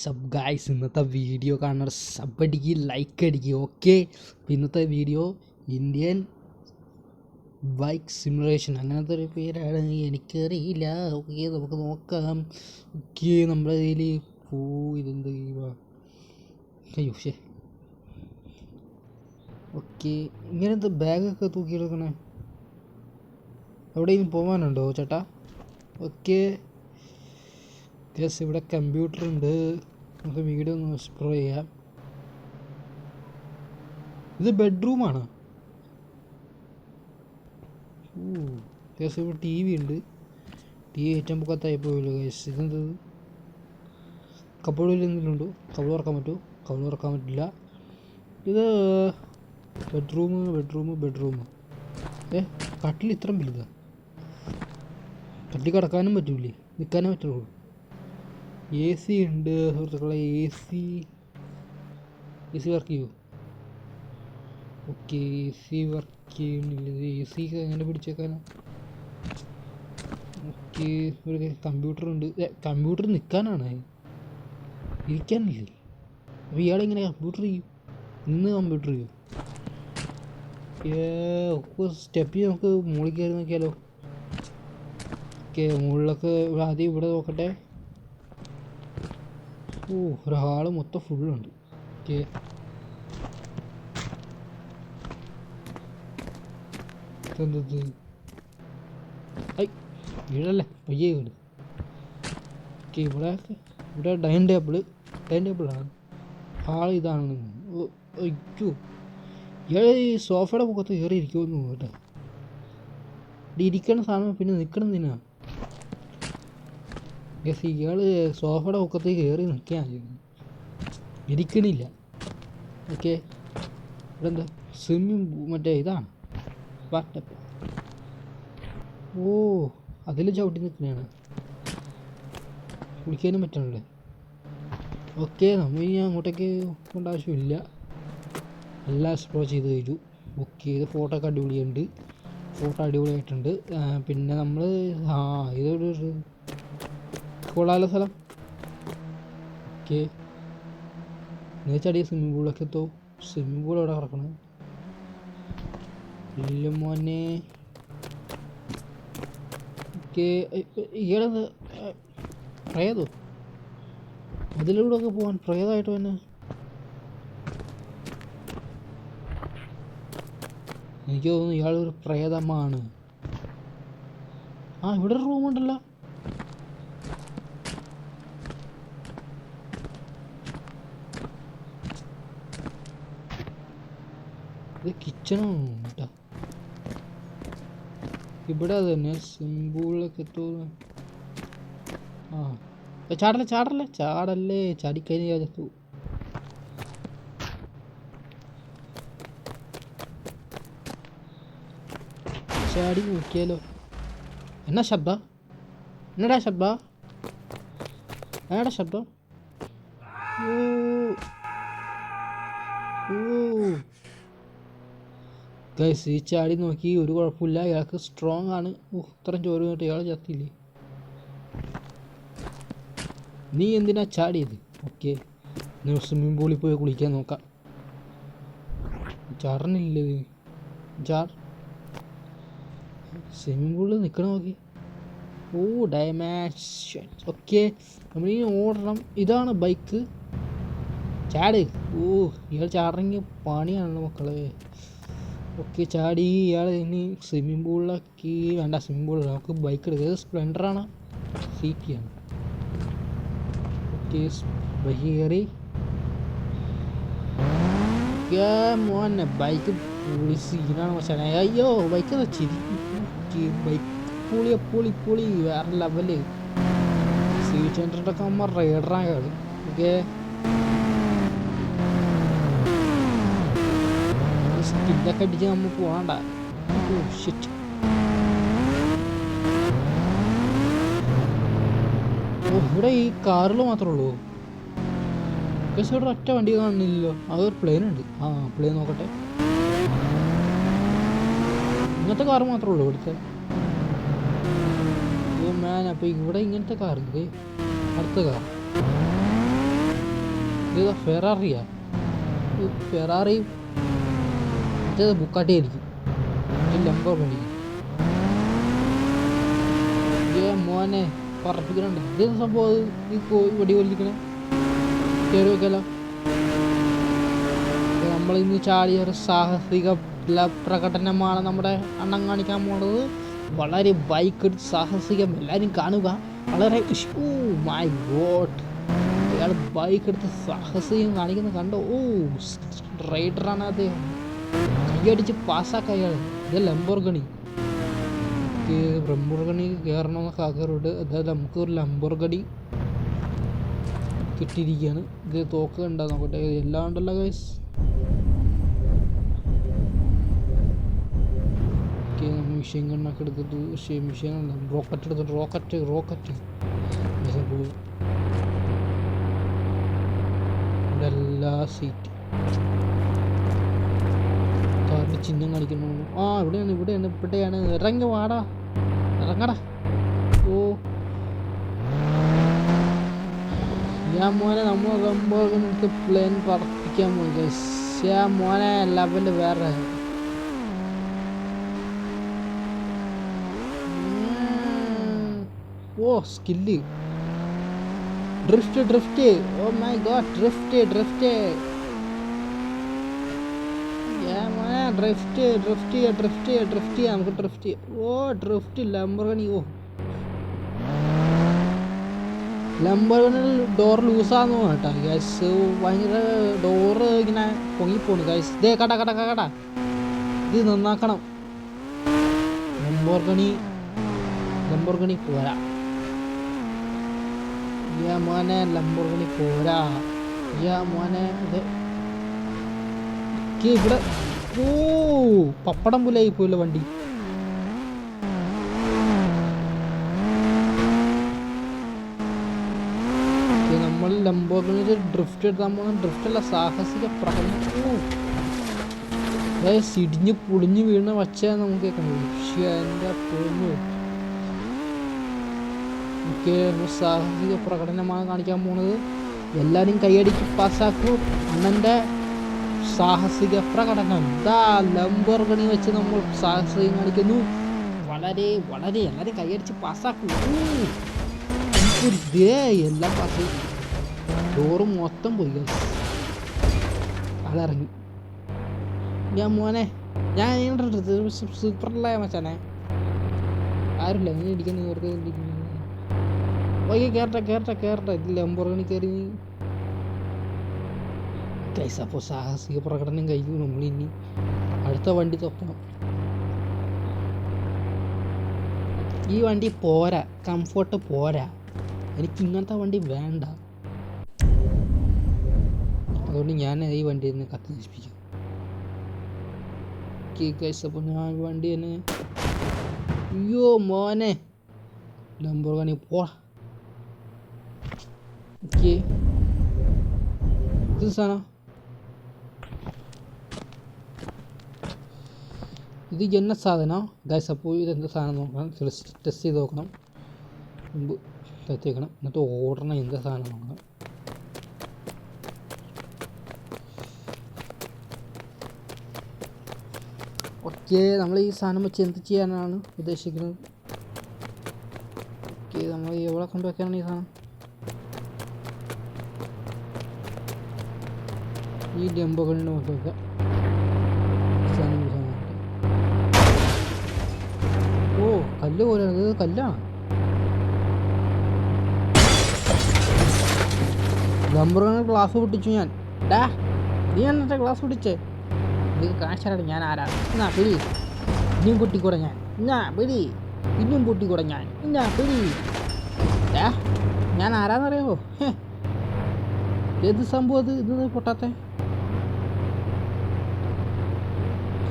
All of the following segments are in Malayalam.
സബ് ഗായ്സ്, ഇന്നത്തെ വീഡിയോ കാണുന്ന സബ് അടിക്കുക, ലൈക്ക് അടിക്കുക. ഓക്കെ, ഇന്നത്തെ വീഡിയോ ഇന്ത്യൻ ബൈക്ക് സിമുലേഷൻ അങ്ങനത്തെ ഒരു പേരാണ്, എനിക്കറിയില്ല. ഓക്കെ, നമുക്ക് നോക്കാം. ഓക്കെ, നമ്മുടെ കയ്യിൽ ഇതെന്ത് അയ്യോ ശേ. ഓക്കെ, ഇങ്ങനത്തെ ബാഗൊക്കെ തൂക്കിയെടുക്കണേ. എവിടെയെങ്കിലും പോകാനുണ്ടോ ചേട്ടാ? ഓക്കെ ഗസ്, ഇവിടെ കമ്പ്യൂട്ടർ ഉണ്ട്, നമുക്ക് വീഡിയോ ഒന്ന് എക്സ്പ്ലോർ ചെയ്യാം. ഇത് ബെഡ്റൂമാണ്. ഗസ്, ഇവിടെ ടി വി ഉണ്ട്. ടി വി ഏറ്റവും പൊക്കത്തായി പോയല്ലോ ഗസ്. ഇതെന്ത് കബോർഡിൽ എന്തെങ്കിലും ഉണ്ടോ? കബോർഡ് തുറക്കാൻ പറ്റുമോ? കബോർഡ് തുറക്കാൻ പറ്റില്ല. ഇത് ബെഡ്റൂം. കട്ടിൽ ഇത്രയും വലുതാ. കട്ടിൽ കിടക്കാനും പറ്റൂലേ, നിൽക്കാനേ പറ്റുള്ളൂ. എ സി ഉണ്ട് സുഹൃത്തുക്കളെ. എ സി വർക്ക് ചെയ്യുമോ? ഓക്കെ, എ സി വർക്ക് ചെയ്യുന്നില്ല. എ സി എങ്ങനെ പിടിച്ചേക്കാനാ? ഓക്കെ, ഒരു കമ്പ്യൂട്ടർ ഉണ്ട്. കമ്പ്യൂട്ടർ നിൽക്കാനാണ്, ഇരിക്കാനില്ലേ. അപ്പോൾ ഇയാളെങ്ങനെ കമ്പ്യൂട്ടർ ചെയ്യും? കമ്പ്യൂട്ടർ ചെയ്യും. സ്റ്റെപ്പ് നമുക്ക് മുകളിൽ കയറി നോക്കിയാലോ? ഓക്കെ, മുകളിലൊക്കെ ആദ്യം ഇവിടെ നോക്കട്ടെ. ഒരാള് മൊത്തം ഫുള്ളുണ്ട്. ഓക്കെ, എന്തത്? വീടല്ലേ, പയ്യേ വീട്. ഓക്കെ, ഇവിടെ ഡൈനിങ് ടേബിളാണ്. ആൾ ഇതാണ്. അയ്യോ, ഇയാൾ ഈ സോഫയുടെ മുഖത്ത് കയറി ഇരിക്കുമെന്ന് കേട്ടോ. ഇരിക്കണ സാധനം പിന്നെ നിൽക്കണമെന്തിനാ? ഇയാൾ സോഫയുടെ മുഖത്ത് കയറി നിൽക്കാൻ ഇരിക്കണില്ല. ഓക്കെ, ഇവിടെ എന്താ? സ്വിമ്മിങ് മറ്റേ ഇതാണ് വാട്ടപ്പ്. അതിൽ ചവിട്ടി നിൽക്കുന്നതാണ്. കുളിക്കാനും പറ്റണല്ലേ. ഓക്കെ, നമ്മൾ ഇനി അങ്ങോട്ടേക്ക് പോകേണ്ട ആവശ്യമില്ല, എല്ലാം എക്സ്പ്ലോർ ചെയ്ത് കഴിഞ്ഞു. ഓക്കെ, ഇത് ഫോട്ടോ ഒക്കെ അടിപൊളിയുണ്ട്. ഫോട്ടോ അടിപൊളിയായിട്ടുണ്ട്. പിന്നെ നമ്മൾ ഇതൊരു കൊള്ളാലോ സ്ഥലം. ഓക്കെ, നേച്ചടിയ സ്വിമ്മിംഗ് പൂളൊക്കെ എത്തും. സ്വിമ്മിംഗ് പൂൾ എവിടെ കിടക്കണം? ഇല്ല മോനെ. ഓക്കെ, ഈയിടെ പ്രേതോ? അതിലൂടെ ഒക്കെ പോകാൻ പ്രേതമായിട്ട് തന്നെ. എനിക്ക് തോന്നുന്നു ഇയാളൊരു പ്രേതമാണ്. ഇവിടെ ഒരു റൂമുണ്ടല്ലോ. ഇത് കിച്ചണാണ് കേട്ടോ. ഇവിടെ അത് തന്നെ സിമ്പിളൊക്കെ എത്തുന്നു. ചാടല്ലേ ചാടിക്കഴിഞ്ഞ ചത്തു. ചാടി നോക്കിയാലോ. എന്നാ ശബ്ദം? എന്നടാ ശബ്ദം? ഗൈസ്, ഈ ചാടി നോക്കി ഒരു കുഴപ്പമില്ല. ഇയാൾക്ക് സ്ട്രോങ് ആണ്. ഇത്രയും ചോറ് കേട്ട് ഇയാൾ ചത്തില്ലേ. നീ എന്തിനാ ചാടിയത്? ഓക്കെ, സ്വിമ്മിംഗ് പൂളിൽ പോയി കുളിക്കാൻ നോക്കാം. ചാടണില്ലേ? സ്വിമ്മിംഗ് പൂളിൽ നിൽക്കണം. നോക്കി. ഡൈമാഷൻ. ഓക്കെ, നമ്മളിനി ഓടണം. ഇതാണ് ബൈക്ക്. ചാട്. ഇയാൾ ചാടണമെങ്കിൽ പണിയാണല്ലോ മക്കളെ. ഓക്കെ, ചാടി. ഇയാൾ ഇനി സ്വിമ്മിംഗ് പൂളിലാക്കി. വേണ്ട, സ്വിമ്മിംഗ് പൂളിൽ നമുക്ക് ബൈക്ക് എടുക്കുക. സ്പ്ലെൻഡറാണ്, സീറ്റിയാണ്. ഓക്കെ, ബൈക്ക് കയറി. മോനെ, ബൈക്ക് പൊളി സീനാണ് പക്ഷേ. അയ്യോ, ബൈക്ക് വെച്ചിരി. ബൈക്ക് പൊളി വേറെ ലെവല്. സീറ്റ് സെൻറ്ററിൻ്റെയൊക്കെ അമ്മ റൈഡറാണ്. ഓക്കെ, സ്കില്ലൊക്കെ അടിച്ച് നമ്മൾ പോകണ്ട. ഇവിടെ ഈ കാറിൽ മാത്രമേ ഉള്ളൂ. പക്ഷേ ഇവിടെ ഒറ്റ വണ്ടി കാണുന്നില്ലല്ലോ. അതൊരു പ്ലെയിൻ ഉണ്ട്. പ്ലെയിൻ നോക്കട്ടെ. ഇങ്ങനത്തെ കാറ് മാത്രമേ ഉള്ളൂ ഇവിടുത്തെ. മാൻ. അപ്പോൾ ഇവിടെ ഇങ്ങനത്തെ കാറുണ്ട്. അടുത്ത കാർ ഇത് ഫെറാറിയാ? ഫെറാറി മറ്റേത് ബുക്കാട്ടി ആയിരിക്കും, മറ്റേ ലംബോർഗിനി. മോനെ പറപ്പിക്കുന്നുണ്ട്. ഇതേത് സംഭവം ഈ വെടി വലിക്കണേ? കയറി വെക്കല്ലോ. നമ്മളിന്ന് ചാടിയ ഒരു സാഹസിക പ്രകടനമാണ് നമ്മുടെ അണ്ണൻ കാണിക്കാൻ പോണത്. വളരെ ബൈക്ക് സാഹസികം, എല്ലാവരും കാണുക. വളരെ മൈ ഗോഡ്, അയാൾ ബൈക്ക് എടുത്ത് സാഹസികം കാണിക്കുന്നത് കണ്ടോ? റൈഡറാണ് അദ്ദേഹം, കൈയടിച്ച് പാസ്സാക്ക അയാൾ. ഇത് ലംബോർഗിനി. ലംബോർഗിനി കയറണമെന്നൊക്കെ ആഗ്രഹമുണ്ട്. അതായത് നമുക്കൊരു ലംബോർഗിനി കിട്ടിയിരിക്കുകയാണ്. ഇത് തോക്ക് കണ്ടാ നോക്കട്ടെ, എല്ലാം ഉണ്ടല്ലോ ഗൈസ്. മെഷീൻ ഗണ്ണൊക്കെ എടുത്തിട്ട്, മെഷീൻ അല്ല, റോക്കറ്റ് എടുത്തിട്ട്, റോക്കറ്റ് എല്ലാ സീറ്റ് കാറിൻ്റെ ചിഹ്നം കാണിക്കുന്നു. ഇവിടെയാണ്. ഇറങ്ങി വാടാ, ഇറങ്ങടാ. ഞാൻ മോനെ നമ്മൾ നമുക്ക് പ്ലെയിൻ പറപ്പിക്കാൻ പോയി. മോനെ ലെവല് വേറെ. Skill drift. Oh my god, drift. Drift നമുക്ക് drift. Drift Lamborghini. Lamborghini door ലൂസാന്ന് കേട്ടോ ഗൈസ്. ഭയങ്കര ഡോറ് ഇങ്ങനെ പൊങ്ങിപ്പോണ് ഗൈസ്. ഇതേ കട ഇത് നന്നാക്കണം. ലംബോർഗിനി പോരാ മോനെ, ലംബോർഗിനി പോരാ മോനെ. ഇവിടെ പപ്പടം പോലെ ആയിപ്പോയല്ലോ വണ്ടി. നമ്മൾ ലംബോർഗിനി ഡ്രിഫ്റ്റ് എടുത്താൽ പോകുന്ന ഡ്രിഫ്റ്റല്ല, സാഹസിക പ്രകടനം. സിടിഞ്ഞ് പൊളിഞ്ഞ് വീണ് വച്ച നമുക്ക് കേൾക്കണം. എൻ്റെ പൊളിഞ്ഞു. സാഹസിക പ്രകടനമാണ് കാണിക്കാൻ പോണത്. എല്ലാവരും കൈയടിക്ക് പാസ്സാക്കൂ അണ്ണൻ്റെ സാഹസിക പ്രകടനം. ലംബോർഗിനി വെച്ച് നമ്മൾ സാഹസികം കാണിക്കുന്നു. വളരെ എല്ലാവരും കൈയടിച്ച് പാസ്സാക്കൂ. എല്ലാം പാസ്സായി. ഡോറ് മൊത്തം പോയി. അതിറങ്ങി. മോനെ ഞാൻ സൂപ്പറല്ല മച്ചാനെ. ആരുമില്ല നീ ഇടിക്കുന്നു, വെറുതെ ഇരിക്കുന്നു. കേറട്ടെ. ഇത് ലംബോർഗിനി കയറി ഗൈസ്. അപ്പോൾ സാഹസിക പ്രകടനം കഴിഞ്ഞു. നമ്മളിനി അടുത്ത വണ്ടി തപ്പണം. ഈ വണ്ടി പോരാ, കംഫർട്ട് പോരാ. എനിക്ക് ഇങ്ങനത്തെ വണ്ടി വേണ്ട. അതുകൊണ്ട് ഞാൻ ഈ വണ്ടി തന്നെ കത്തി നശിപ്പിക്കും. ഗൈസ്, അപ്പോൾ ഞാൻ ഈ വണ്ടി തന്നെ. മോനെ ലംബോർഗിനി പോ. ഇത് സാധനം, ഇത് എന്ന സാധനം ഗൈസ്. അപ്പോൾ ഇതെന്ത് സാധനം നോക്കണം, ടെസ്റ്റ് ചെയ്ത് നോക്കണം. മുമ്പ് എത്തിക്കണം, എന്നിട്ട് ഓർഡറിന് എന്ത് സാധനം നോക്കണം. നമ്മൾ ഈ സാധനം വെച്ച് എന്ത് ചെയ്യാനാണ് ഉദ്ദേശിക്കുന്നത്? നമ്മൾ എവിടെ കൊണ്ടുവയ്ക്കാനാണ് ഈ സാധനം? ഈ ലംബോർഗിനി കൊണ്ടുവയ്ക്കാം. കല്ല് പോലെ, അത് കല്ലാണ്. ലംബോർഗിനി ഗ്ലാസ് പൊട്ടിച്ചു ഞാൻ. നീ എന്നിട്ട് ഗ്ലാസ് പൊട്ടിച്ചേ? ഇത് കാണിച്ചാൽ ഞാൻ ആരാ? എന്നാ പിടി, ഇനിയും പൊട്ടിക്കൂടെ ഞാൻ. പിടി, ഇനിയും പൊട്ടിക്കൂടെ ഞാൻ. പിടി. ഞാൻ ആരാന്നറിയാമോ? ഏത് സംഭവം ഇത് പൊട്ടാത്തെ?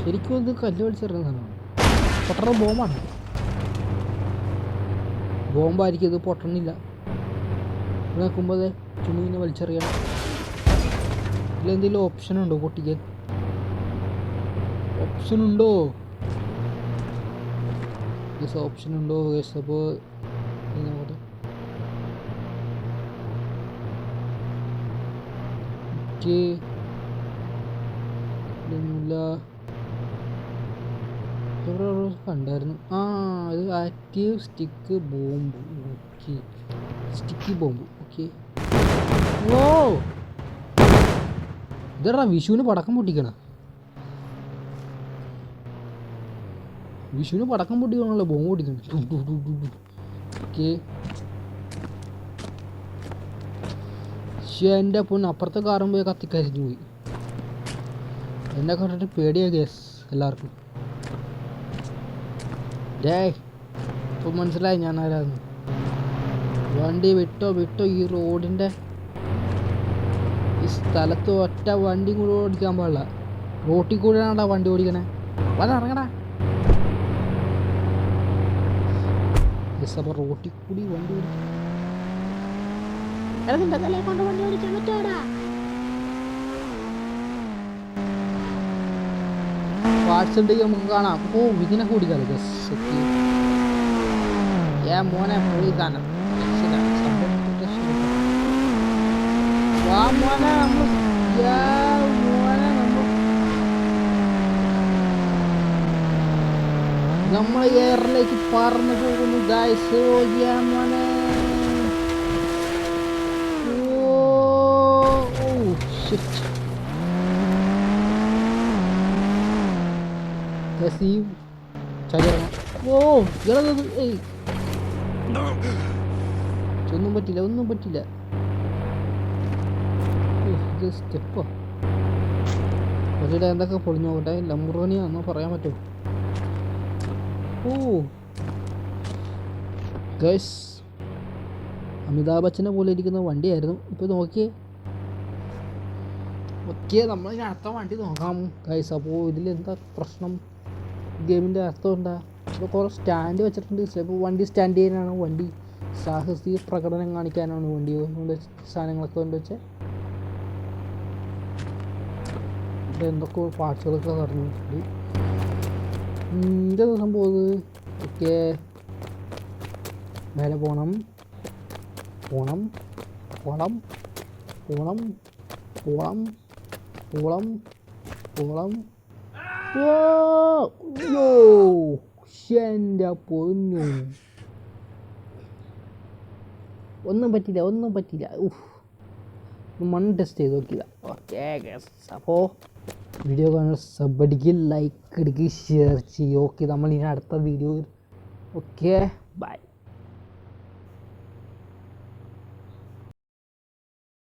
ശരിക്കും ഇത് കല്ല് വലിച്ചെറിയുന്നതാണ്. പൊട്ടണ ബോംബാണ്. ബോംബായിരിക്കും, ഇത് പൊട്ടണില്ല. നോക്കുമ്പോൾ ചുമ്മിനെ വലിച്ചെറിയണം. ഇതിലെന്തെങ്കിലും ഓപ്ഷൻ ഉണ്ടോ പൊട്ടിക്കാൻ? ഓപ്ഷൻ ഉണ്ടോ? അപ്പോൾ ഓക്കെ ഇതൊന്നുമില്ല. എവിടെ കണ്ടായിരുന്നു? ആ ഇത് active stick bomb. Okay sticky bomb. Okay ഓ ഇതെടാ വിഷുവിന് പടക്കം പൊട്ടിക്കണ. വിഷുവിന് പടക്കം പൊട്ടിക്കണല്ലോ ബോംബ് പൊട്ടിക്കണം. ഓക്കെ എൻ്റെ പൊണ്ണ് അപ്പുറത്തെ കാറും പോയി കത്തിക്കരിഞ്ഞു പോയി. എന്നെ കണ്ടിട്ട് പേടിയാ കേസ് എല്ലാവർക്കും. ഇപ്പം മനസ്സിലായി ഞാൻ ആരാന്ന്. വണ്ടി വിട്ടോ ഈ റോഡിൻ്റെ ഈ സ്ഥലത്ത് ഒറ്റ വണ്ടി കൂടെ ഓടിക്കാൻ പാടില്ല. റോട്ടിൽ കൂടെയാണോ വണ്ടി ഓടിക്കണേ? വന്നിറങ്ങടാ. അപ്പോൾ റോട്ടിൽ കൂടി വണ്ടി ഓടിക്കും. വണ്ടി ഓടിക്കാൻ പറ്റാടാ. പാർട്സ് ഉണ്ടെങ്കിൽ നമുക്ക് കാണാം. ഓ ഇതിനൊക്കെ ഓടിക്കാമല്ലോ. മോനെ പോയി തന്നെ നമ്മൾ എയറിലേക്ക് പറന്നു പോകുന്നു ഗായ്സ്. മോനെ ഒന്നും പറ്റില്ല. ഇത് സ്റ്റെപ്പോ പക്ഷേ എന്തൊക്കെ പൊളിഞ്ഞു നോക്കട്ടെ. ലംബോർഗിനിയാണെന്നോ പറയാൻ പറ്റുമോ? ഓ ഗൈസ് അമിതാഭ് ബച്ചനെ പോലെ ഇരിക്കുന്ന വണ്ടിയായിരുന്നു. ഇപ്പോൾ നോക്കിയേ. ഓക്കെ നമ്മൾ ഇനി അടുത്ത വണ്ടി നോക്കാം ഗൈസ്. അപ്പോൾ ഇതിലെന്താ പ്രശ്നം? ഗെയിമിൻ്റെ അർത്ഥം എന്താ? ഇപ്പോൾ കുറേ സ്റ്റാൻഡ് വെച്ചിട്ടുണ്ട്. ചിലപ്പോൾ വണ്ടി സ്റ്റാൻഡ് ചെയ്യാനാണ്, വണ്ടി സാഹസിക പ്രകടനം കാണിക്കാനാണ് വണ്ടി കൊണ്ട് സാധനങ്ങളൊക്കെ കൊണ്ട് വെച്ചാൽ എന്തൊക്കെ പാർട്സുകളൊക്കെ പറഞ്ഞിട്ടുണ്ട്. ഇതെന്താ സംഭവം? ഓക്കെ മേലെ പോകണം. എൻ്റെ പൊന്നു ഒന്നും പറ്റില്ല. മണ്ണ് ടെസ്റ്റ് ചെയ്ത് നോക്കിയതാ. ഓക്കെ അപ്പോൾ വീഡിയോ കാണാൻ സബ് അടിക്കുക, ലൈക്ക് അടിക്കുക, ഷെയർ ചെയ്യുക. ഓക്കെ നമ്മൾ ഇനി അടുത്ത വീഡിയോ. Okay bye.